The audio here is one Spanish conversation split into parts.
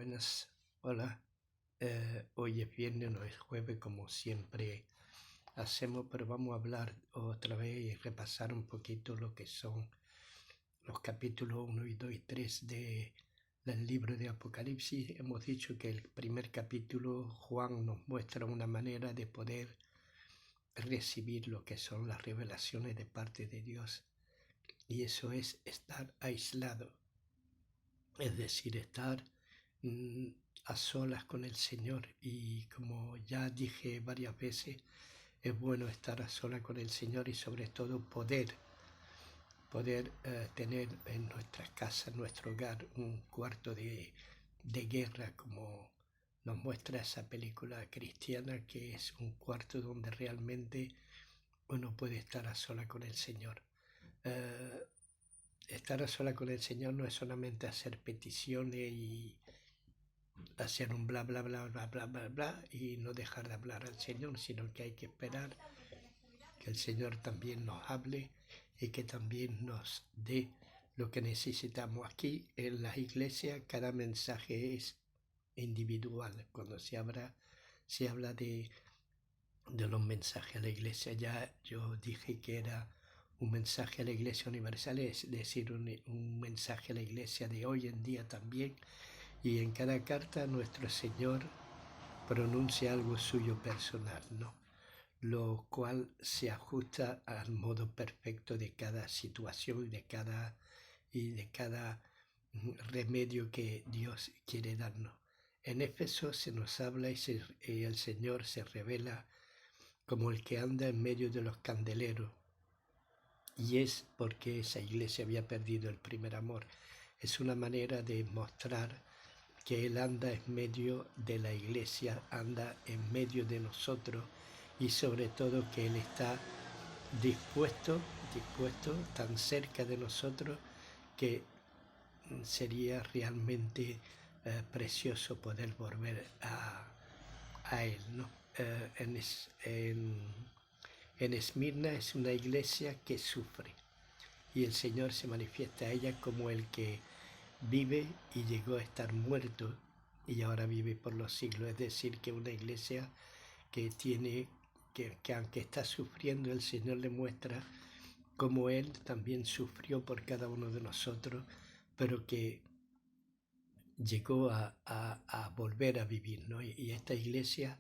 Buenas, hola. Hoy es viernes, no es jueves como siempre hacemos, pero vamos a hablar otra vez y repasar un poquito lo que son los capítulos 1 y 2 y 3 del libro de Apocalipsis. Hemos dicho que el primer capítulo Juan nos muestra una manera de poder recibir lo que son las revelaciones de parte de Dios, y eso es estar aislado, es decir, estar a solas con el Señor. Y como ya dije varias veces, es bueno estar a solas con el Señor y sobre todo poder tener en nuestras casas, en nuestro hogar, un cuarto de guerra, como nos muestra esa película cristiana, que es un cuarto donde realmente uno puede estar a solas con el Señor. Estar a solas con el Señor no es solamente hacer peticiones y hacer un bla bla bla bla bla bla bla y no dejar de hablar al Señor, sino que hay que esperar que el Señor también nos hable y que también nos dé lo que necesitamos. Aquí en las iglesias cada mensaje es individual. Cuando se habla de los mensajes a la iglesia, ya yo dije que era un mensaje a la iglesia universal, es decir, un mensaje a la iglesia de hoy en día también. Y en cada carta nuestro Señor pronuncia algo suyo personal, ¿no? Lo cual se ajusta al modo perfecto de cada situación y de cada remedio que Dios quiere darnos. En Éfeso se nos habla y el Señor se revela como el que anda en medio de los candeleros, y es porque esa iglesia había perdido el primer amor. Es una manera de mostrar que Él anda en medio de la iglesia, anda en medio de nosotros, y sobre todo que Él está dispuesto, tan cerca de nosotros, que sería realmente precioso poder volver a Él, ¿no? En Esmirna es una iglesia que sufre, y el Señor se manifiesta a ella como el que vive y llegó a estar muerto y ahora vive por los siglos. Es decir, que una iglesia que aunque está sufriendo, el Señor le muestra cómo Él también sufrió por cada uno de nosotros, pero que llegó a volver a vivir, ¿no? Y esta iglesia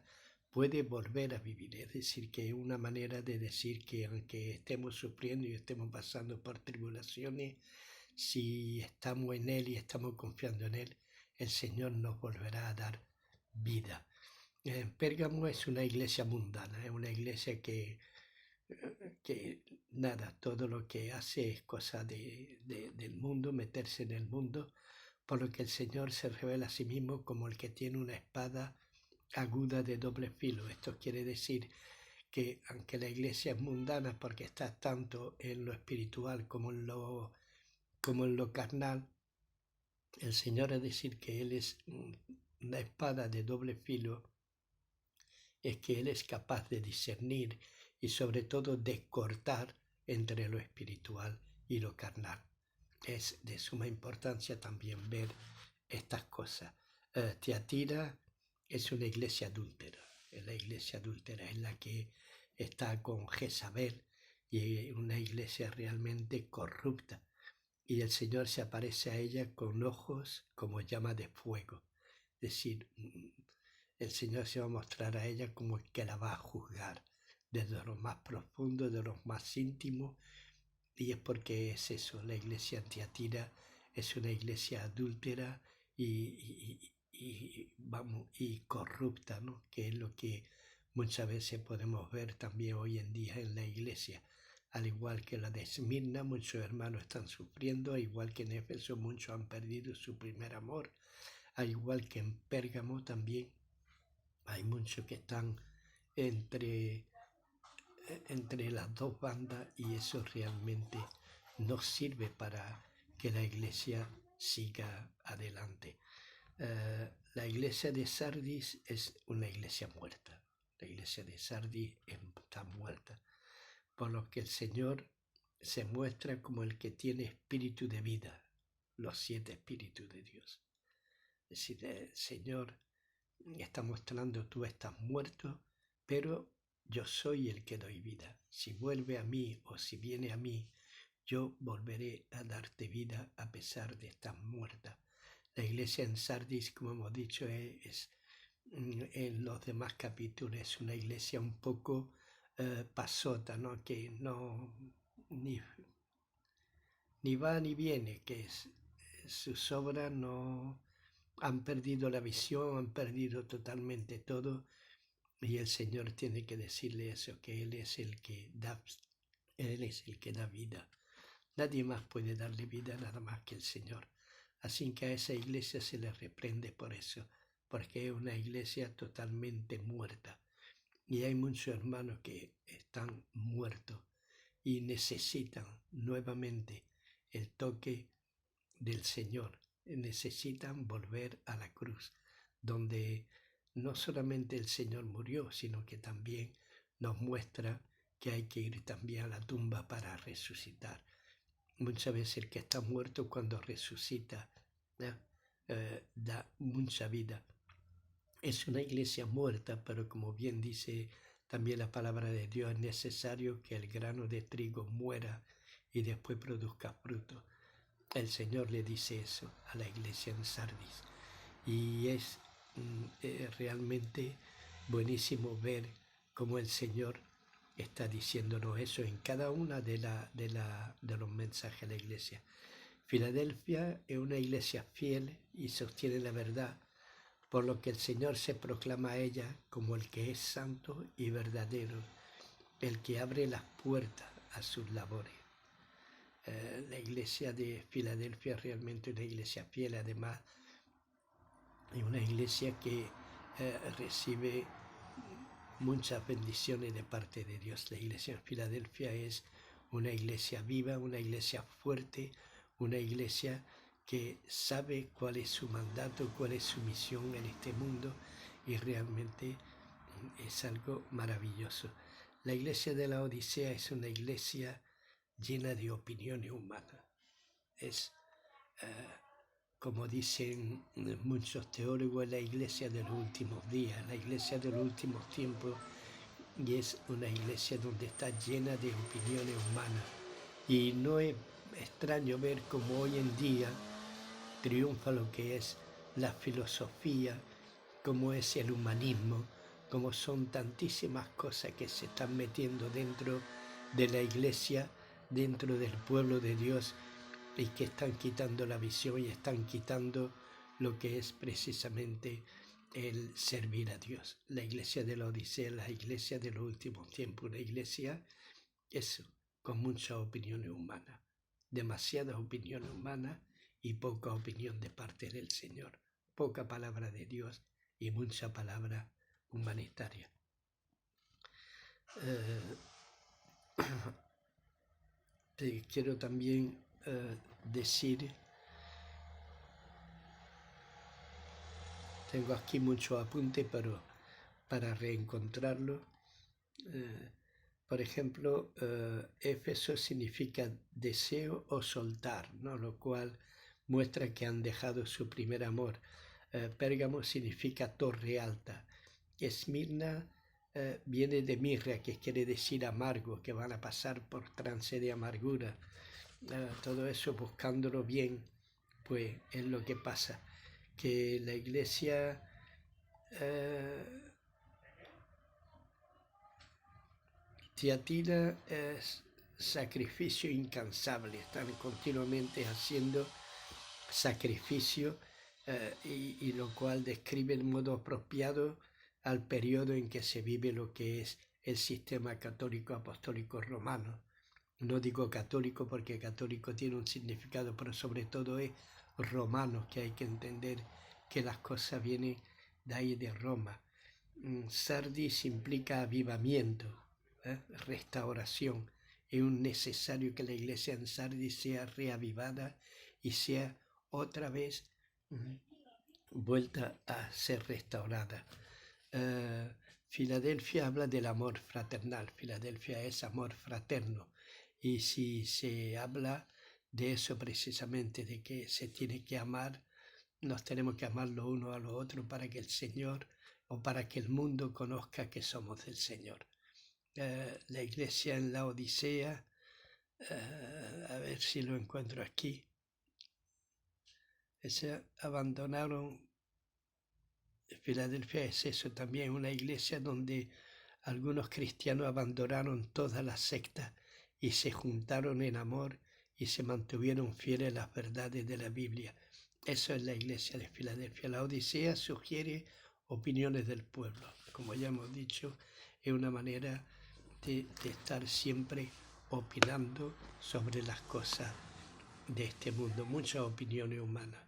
puede volver a vivir. Es decir, que es una manera de decir que aunque estemos sufriendo y estemos pasando por tribulaciones, si estamos en Él y estamos confiando en Él, el Señor nos volverá a dar vida. Pérgamo es una iglesia mundana, es una iglesia que nada, todo lo que hace es cosa del mundo, meterse en el mundo, por lo que el Señor se revela a sí mismo como el que tiene una espada aguda de doble filo. Esto quiere decir que aunque la iglesia es mundana porque está tanto en lo espiritual como en lo carnal, el Señor, es decir que Él es una espada de doble filo, es que Él es capaz de discernir y sobre todo de cortar entre lo espiritual y lo carnal. Es de suma importancia también ver estas cosas. Tiatira es una iglesia adúltera. La iglesia adúltera es la que está con Jezabel, y una iglesia realmente corrupta. Y el Señor se aparece a ella con ojos como llama de fuego. Es decir, el Señor se va a mostrar a ella como el que la va a juzgar desde lo más profundo, de los más íntimos. Y es porque es eso, la iglesia en Tiatira es una iglesia adúltera y corrupta, ¿no? Que es lo que muchas veces podemos ver también hoy en día en la iglesia. Al igual que la de Esmirna, muchos hermanos están sufriendo, al igual que en Éfeso muchos han perdido su primer amor, al igual que en Pérgamo también hay muchos que están entre las dos bandas, y eso realmente no sirve para que la iglesia siga adelante. La iglesia de Sardis es una iglesia muerta. La iglesia de Sardis está muerta, por lo que el Señor se muestra como el que tiene espíritu de vida, los 7 espíritus de Dios. decir, Señor está mostrando, tú estás muerto, pero yo soy el que doy vida. Si vuelve a mí o si viene a mí, yo volveré a darte vida a pesar de estar muerta. La iglesia en Sardis, como hemos dicho, es en los demás capítulos, es una iglesia un poco pasota, ¿no? Que no ni va ni viene, que sus obras no han perdido la visión, han perdido totalmente todo, y el Señor tiene que decirle eso, que Él es el que da vida. Nadie más puede darle vida nada más que el Señor. Así que a esa iglesia se le reprende por eso, porque es una iglesia totalmente muerta. Y hay muchos hermanos que están muertos y necesitan nuevamente el toque del Señor. Necesitan volver a la cruz, donde no solamente el Señor murió, sino que también nos muestra que hay que ir también a la tumba para resucitar. Muchas veces el que está muerto cuando resucita da mucha vida. Es una iglesia muerta, pero como bien dice también la palabra de Dios, es necesario que el grano de trigo muera y después produzca fruto. El Señor le dice eso a la iglesia en Sardis. Y es realmente buenísimo ver cómo el Señor está diciéndonos eso en cada una de los mensajes de la iglesia. Filadelfia es una iglesia fiel y sostiene la verdad, por lo que el Señor se proclama a ella como el que es santo y verdadero, el que abre las puertas a sus labores. La iglesia de Filadelfia es realmente una iglesia fiel, además es una iglesia que recibe muchas bendiciones de parte de Dios. La iglesia de Filadelfia es una iglesia viva, una iglesia fuerte, una iglesia que sabe cuál es su mandato, cuál es su misión en este mundo, y realmente es algo maravilloso. La iglesia de la Odisea es una iglesia llena de opiniones humanas. Es, como dicen muchos teólogos, la iglesia de los últimos días, la iglesia de los últimos tiempos, y es una iglesia donde está llena de opiniones humanas. Y no es extraño ver cómo hoy en día triunfa lo que es la filosofía, cómo es el humanismo, cómo son tantísimas cosas que se están metiendo dentro de la iglesia, dentro del pueblo de Dios, y que están quitando la visión y están quitando lo que es precisamente el servir a Dios. La iglesia de la Odisea, la iglesia de los últimos tiempos, una iglesia, eso, con muchas opiniones humanas, demasiadas opiniones humanas y poca opinión de parte del Señor, poca palabra de Dios y mucha palabra humanitaria. Te quiero también decir, tengo aquí muchos apuntes, pero para reencontrarlo, por ejemplo, Éfeso significa deseo o soltar, ¿no? Lo cual muestra que han dejado su primer amor. Pérgamo significa torre alta. Esmirna viene de mirra, que quiere decir amargo, que van a pasar por trance de amargura. Todo eso buscándolo bien, pues es lo que pasa, que la iglesia Tiatira es sacrificio incansable, están continuamente haciendo sacrificio y lo cual describe el modo apropiado al periodo en que se vive lo que es el sistema católico apostólico romano. No digo católico porque católico tiene un significado, pero sobre todo es romano, que hay que entender que las cosas vienen de ahí de Roma. Sardis implica avivamiento, restauración. Es necesario que la iglesia en Sardis sea reavivada y sea otra vez vuelta a ser restaurada. Filadelfia habla del amor fraternal. Filadelfia es amor fraterno. Y si se habla de eso precisamente, de que se tiene que amar nos tenemos que amar los unos a los otros para que el Señor o para que el mundo conozca que somos del Señor. La iglesia en la Odisea, a ver si lo encuentro aquí, abandonaron. Filadelfia es eso también, una iglesia donde algunos cristianos abandonaron todas las sectas y se juntaron en amor y se mantuvieron fieles a las verdades de la Biblia. Eso es la iglesia de Filadelfia. La Odisea sugiere opiniones del pueblo. Como ya hemos dicho, es una manera de estar siempre opinando sobre las cosas de este mundo, muchas opiniones humanas.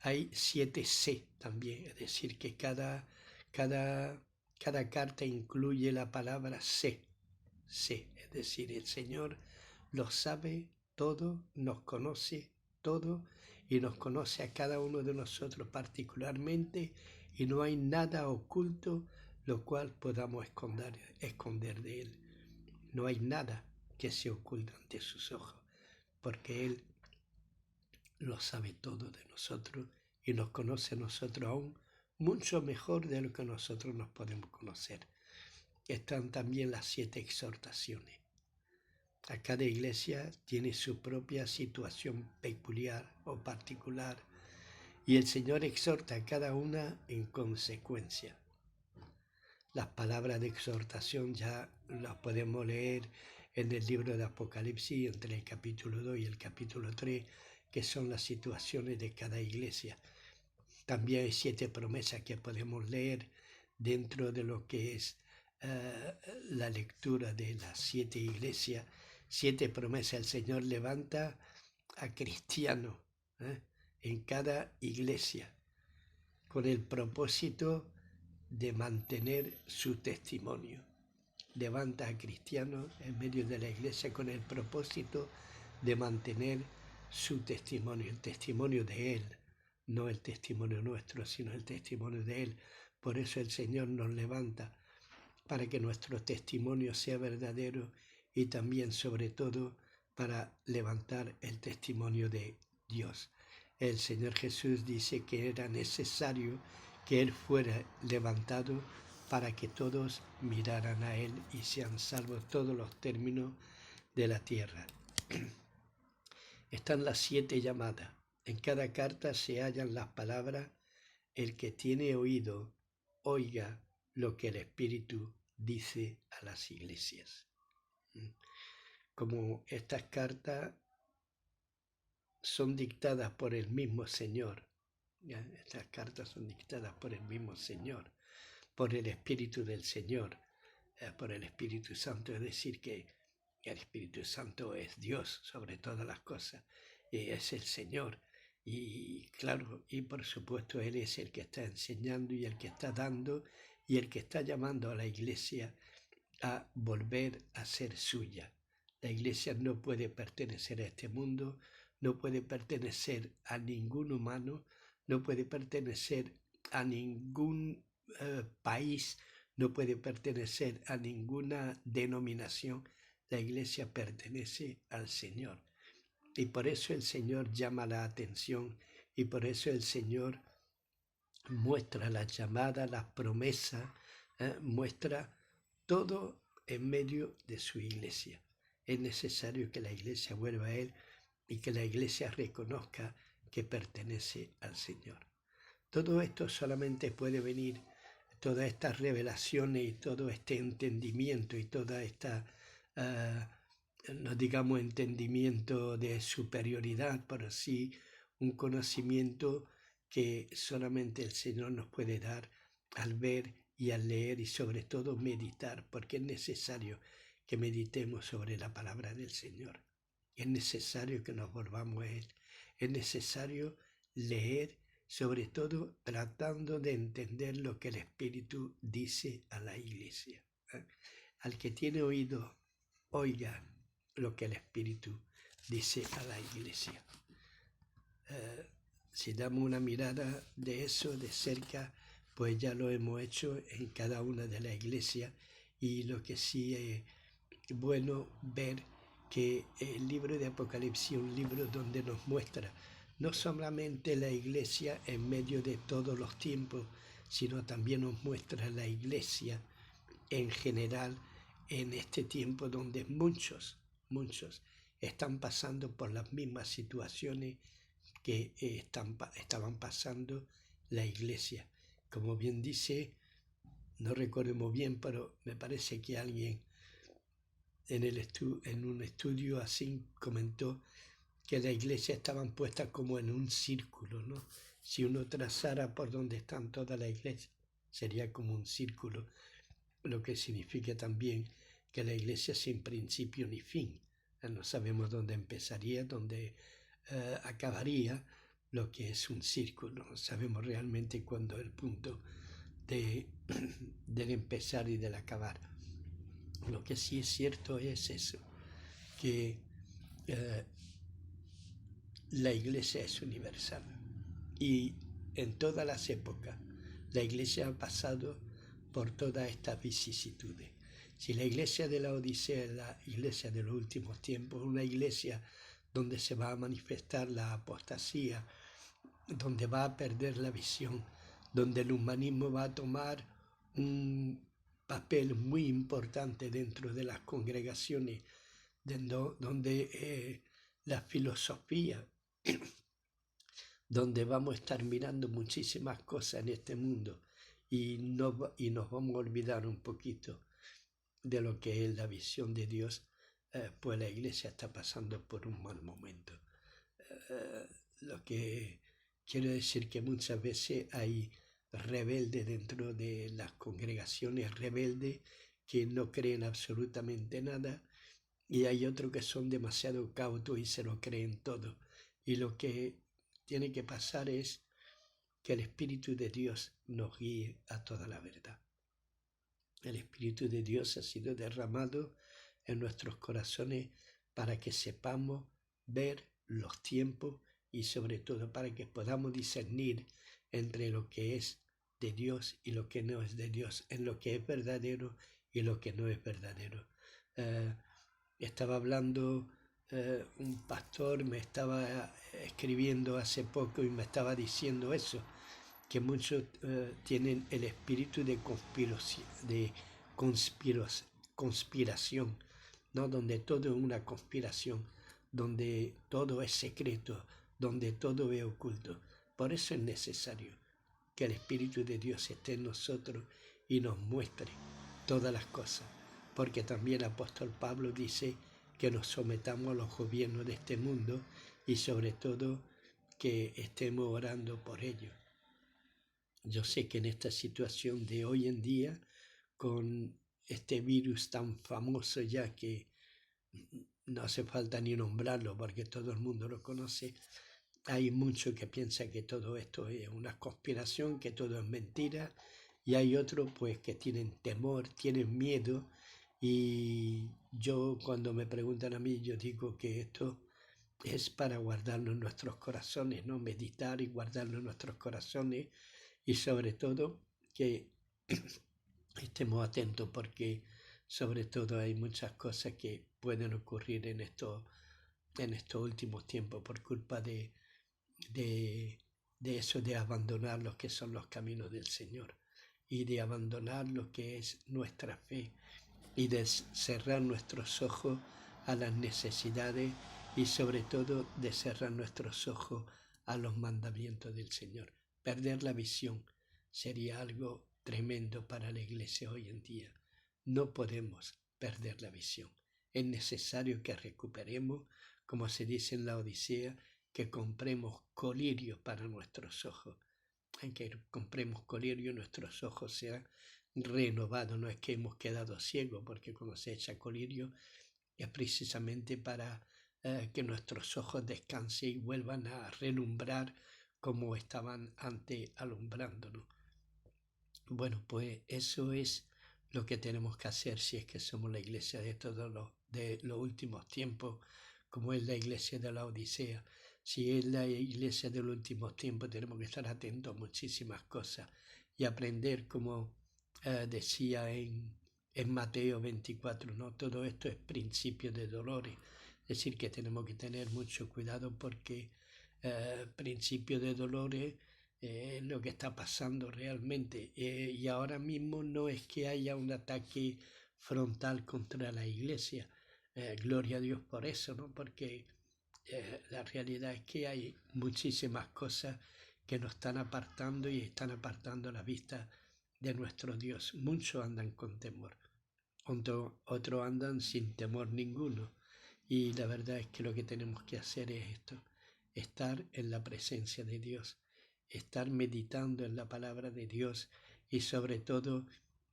Hay 7 C también, es decir, que cada carta incluye la palabra C, es decir, el Señor lo sabe todo, nos conoce todo y nos conoce a cada uno de nosotros particularmente y no hay nada oculto lo cual podamos esconder de Él. No hay nada que se oculta ante sus ojos, porque Él lo sabe todo de nosotros y nos conoce a nosotros aún mucho mejor de lo que nosotros nos podemos conocer. Están también las 7 exhortaciones. A cada iglesia tiene su propia situación peculiar o particular y el Señor exhorta a cada una en consecuencia. Las palabras de exhortación ya las podemos leer en el libro de Apocalipsis entre el capítulo 2 y el capítulo 3, que son las situaciones de cada iglesia. También hay 7 promesas que podemos leer dentro de lo que es la lectura de las 7 iglesias. 7 promesas. El Señor levanta a cristianos en cada iglesia con el propósito de mantener su testimonio. Levanta a cristianos en medio de la iglesia con el propósito de mantener su testimonio, el testimonio de Él, no el testimonio nuestro, sino el testimonio de Él. Por eso el Señor nos levanta, para que nuestro testimonio sea verdadero y también, sobre todo, para levantar el testimonio de Dios. El Señor Jesús dice que era necesario que Él fuera levantado para que todos miraran a Él y sean salvos todos los términos de la tierra. Están las 7 llamadas. En cada carta se hallan las palabras: el que tiene oído, oiga lo que el Espíritu dice a las iglesias. Como estas cartas son dictadas por el mismo Señor, estas cartas son dictadas por el mismo Señor, por el Espíritu del Señor, por el Espíritu Santo, es decir, que el Espíritu Santo es Dios sobre todas las cosas, es el Señor, y claro, y por supuesto Él es el que está enseñando y el que está dando y el que está llamando a la iglesia a volver a ser suya. La iglesia no puede pertenecer a este mundo, no puede pertenecer a ningún humano, no puede pertenecer a ningún país, no puede pertenecer a ninguna denominación. La iglesia pertenece al Señor. Y por eso el Señor llama la atención y por eso el Señor muestra las llamadas, las promesas, muestra todo en medio de su iglesia. Es necesario que la iglesia vuelva a Él y que la iglesia reconozca que pertenece al Señor. Todo esto solamente puede venir, todas estas revelaciones y todo este entendimiento y toda esta, no digamos entendimiento de superioridad, pero sí un conocimiento que solamente el Señor nos puede dar al ver y al leer y sobre todo meditar, porque es necesario que meditemos sobre la palabra del Señor. Es necesario que nos volvamos a Él. Es necesario leer, sobre todo tratando de entender lo que el Espíritu dice a la iglesia. Al que tiene oído, oiga lo que el Espíritu dice a la iglesia. Si damos una mirada de eso de cerca, pues ya lo hemos hecho en cada una de las iglesias, y lo que sí es bueno ver que el libro de Apocalipsis es un libro donde nos muestra no solamente la iglesia en medio de todos los tiempos, sino también nos muestra la iglesia en general en este tiempo donde muchos están pasando por las mismas situaciones que estaban pasando la iglesia. Como bien dice, no recuerdo muy bien, pero me parece que alguien en un estudio así comentó que la iglesia estaban puestas como en un círculo, ¿no? Si uno trazara por donde están todas las iglesias, sería como un círculo, lo que significa también que la iglesia sin principio ni fin. No sabemos dónde empezaría, dónde acabaría, lo que es un círculo. No sabemos realmente cuándo es el punto del empezar y del acabar. Lo que sí es cierto es eso, que la iglesia es universal y en todas las épocas la iglesia ha pasado por todas estas vicisitudes. Si la iglesia de la Odisea es la iglesia de los últimos tiempos, una iglesia donde se va a manifestar la apostasía, donde va a perder la visión, donde el humanismo va a tomar un papel muy importante dentro de las congregaciones, donde la filosofía, donde vamos a estar mirando muchísimas cosas en este mundo y nos vamos a olvidar un poquito de lo que es la visión de Dios, pues la iglesia está pasando por un mal momento. Lo que quiero decir que muchas veces hay rebeldes dentro de las congregaciones, rebeldes que no creen absolutamente nada, y hay otros que son demasiado cautos y se lo creen todo. Y lo que tiene que pasar es que el Espíritu de Dios nos guíe a toda la verdad. El Espíritu de Dios ha sido derramado en nuestros corazones para que sepamos ver los tiempos y sobre todo para que podamos discernir entre lo que es de Dios y lo que no es de Dios, en lo que es verdadero y lo que no es verdadero. Estaba hablando un pastor, me estaba escribiendo hace poco y me estaba diciendo eso, que muchos tienen el espíritu de conspiración, ¿no? Donde todo es una conspiración, donde todo es secreto, donde todo es oculto. Por eso es necesario que el Espíritu de Dios esté en nosotros y nos muestre todas las cosas, porque también el apóstol Pablo dice que nos sometamos a los gobiernos de este mundo y sobre todo que estemos orando por ellos. Yo sé que en esta situación de hoy en día, con este virus tan famoso ya que no hace falta ni nombrarlo porque todo el mundo lo conoce, hay muchos que piensan que todo esto es una conspiración, que todo es mentira, y hay otros pues que tienen temor, tienen miedo, y yo cuando me preguntan a mí, yo digo que esto es para guardarlo en nuestros corazones, ¿no? Meditar y guardarlo en nuestros corazones, y sobre todo que estemos atentos porque sobre todo hay muchas cosas que pueden ocurrir en estos últimos tiempos por culpa de eso, de abandonar los que son los caminos del Señor y de abandonar lo que es nuestra fe y de cerrar nuestros ojos a las necesidades y sobre todo de cerrar nuestros ojos a los mandamientos del Señor. Perder la visión sería algo tremendo para la iglesia hoy en día. No podemos perder la visión. Es necesario que recuperemos, como se dice en la Odisea, que compremos colirio para nuestros ojos. En que compremos colirio, nuestros ojos sean renovados. No es que hemos quedado ciegos, porque cuando se echa colirio es precisamente para que nuestros ojos descansen y vuelvan a relumbrar como estaban antes alumbrándonos. Bueno, pues eso es lo que tenemos que hacer si es que somos la iglesia de los últimos tiempos, como es la iglesia de la Odisea. Si es la iglesia de los últimos tiempos, tenemos que estar atentos a muchísimas cosas y aprender, como decía en Mateo 24, ¿no? Todo esto es principio de dolores. Es decir, que tenemos que tener mucho cuidado porque principio de dolores, lo que está pasando realmente. Y ahora mismo no es que haya un ataque frontal contra la iglesia. Gloria a Dios por eso, ¿no? Porque la realidad es que hay muchísimas cosas que nos están apartando y están apartando la vista de nuestro Dios. Muchos andan con temor, otros andan sin temor ninguno. Y la verdad es que lo que tenemos que hacer es esto, estar en la presencia de Dios, estar meditando en la palabra de Dios y sobre todo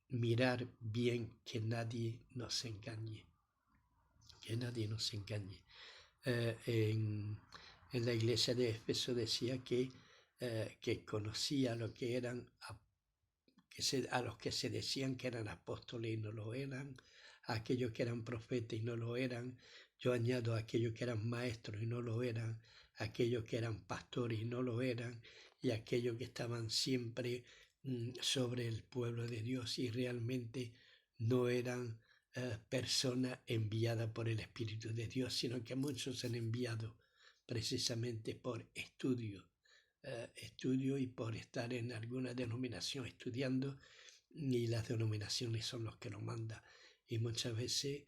mirar bien que nadie nos engañe, que nadie nos engañe. En la iglesia de Éfeso decía que conocía lo que eran a los que se decían que eran apóstoles y no lo eran, a aquellos que eran profetas y no lo eran, yo añado a aquellos que eran maestros y no lo eran, a aquellos que eran pastores y no lo eran, y a aquellos que estaban siempre sobre el pueblo de Dios y realmente no eran personas enviadas por el Espíritu de Dios, sino que muchos han enviado precisamente por estudio y por estar en alguna denominación estudiando, y las denominaciones son los que nos mandan. Y muchas veces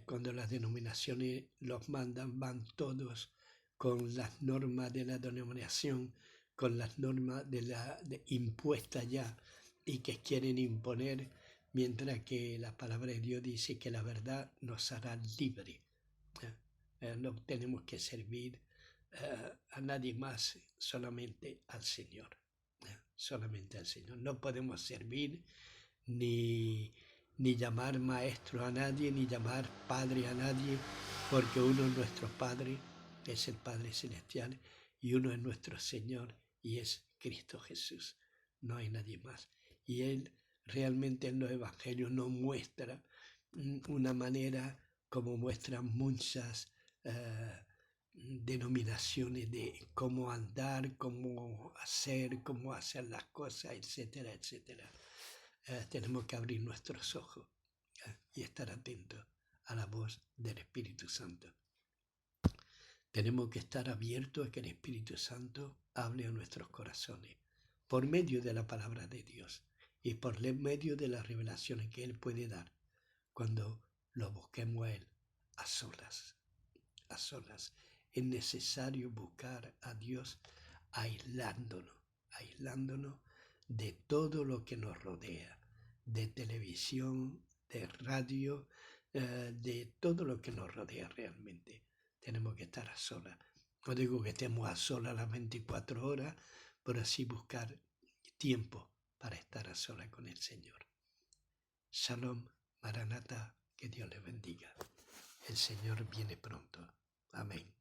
cuando las denominaciones los mandan, van todos con las normas de la denominación, con las normas impuestas ya y que quieren imponer, mientras que la palabra de Dios dice que la verdad nos hará libres. No tenemos que servir a nadie más, solamente al Señor. Solamente al Señor. No podemos servir ni llamar maestro a nadie, ni llamar padre a nadie, porque uno es nuestro Padre, es el Padre Celestial, y uno es nuestro Señor, y es Cristo Jesús. No hay nadie más. Y Él realmente en los evangelios nos muestra una manera como muestran muchas denominaciones de cómo andar, cómo hacer las cosas, etcétera, etcétera. Tenemos que abrir nuestros ojos y estar atentos a la voz del Espíritu Santo. Tenemos que estar abiertos a que el Espíritu Santo hable a nuestros corazones por medio de la palabra de Dios y por medio de las revelaciones que Él puede dar cuando lo busquemos a Él a solas. A solas. Es necesario buscar a Dios aislándonos de todo lo que nos rodea, de televisión, de radio, de todo lo que nos rodea realmente. Tenemos que estar a solas. No digo que estemos a solas las 24 horas, pero sí buscar tiempo para estar a solas con el Señor. Shalom, Maranatha, que Dios les bendiga. El Señor viene pronto. Amén.